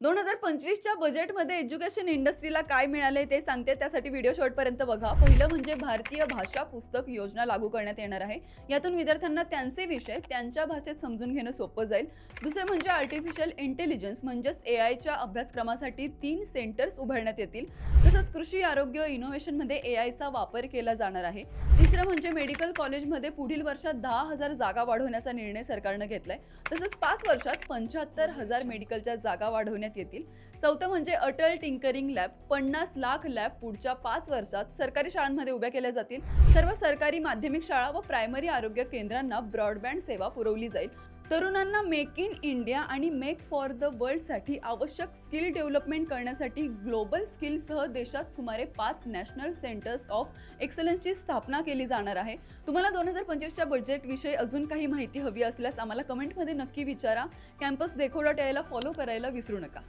2025च्या बजेटमध्ये एज्युकेशन इंडस्ट्रीला काय मिळाले ते सांगते, त्यासाठी व्हिडिओ शेवटपर्यंत बघा. पहिलं म्हणजे भारतीय भाषा पुस्तक योजना लागू करण्यात येणार आहे. यातून विद्यार्थ्यांना त्यांचे विषय त्यांच्या भाषेत समजून घेणं सोपं जाईल. दुसरं म्हणजे आर्टिफिशियल इंटेलिजन्स म्हणजेच एआयच्या अभ्यासक्रमासाठी 3 सेंटर्स उभारण्यात येतील. तसंच कृषी आरोग्य इनोव्हेशनमध्ये एआयचा वापर केला जाणार आहे. तिसरं म्हणजे मेडिकल कॉलेजमध्ये पुढील वर्षात 10,000 जागा वाढवण्याचा निर्णय सरकारनं घेतलाय. तसंच 5 वर्षात 75,000 मेडिकलच्या जागा वाढवण्यात येतील. चौथं म्हणजे Atal tinkering lab, 50 lakh lab पुढच्या 5 वर्षात सरकारी शाळांमध्ये उभ्या केल्या जातील. सर्व सरकारी माध्यमिक शाळा व प्रायमरी आरोग्य केंद्रांना ब्रॉडबँड सेवा पुरवली जाईल. तरुणांना मेक इन इंडिया आणि मेक फॉर द वर्ल्डसाठी आवश्यक स्किल डेव्हलपमेंट करण्यासाठी ग्लोबल स्किलसह देशात सुमारे 5 नॅशनल सेंटर्स ऑफ एक्सलन्सची स्थापना केली जाणार आहे. तुम्हाला 2025च्या बजेटविषयी अजून काही माहिती हवी असल्यास आम्हाला कमेंटमध्ये नक्की विचारा. कॅम्पस देखो.in ला फॉलो करायला विसरू नका.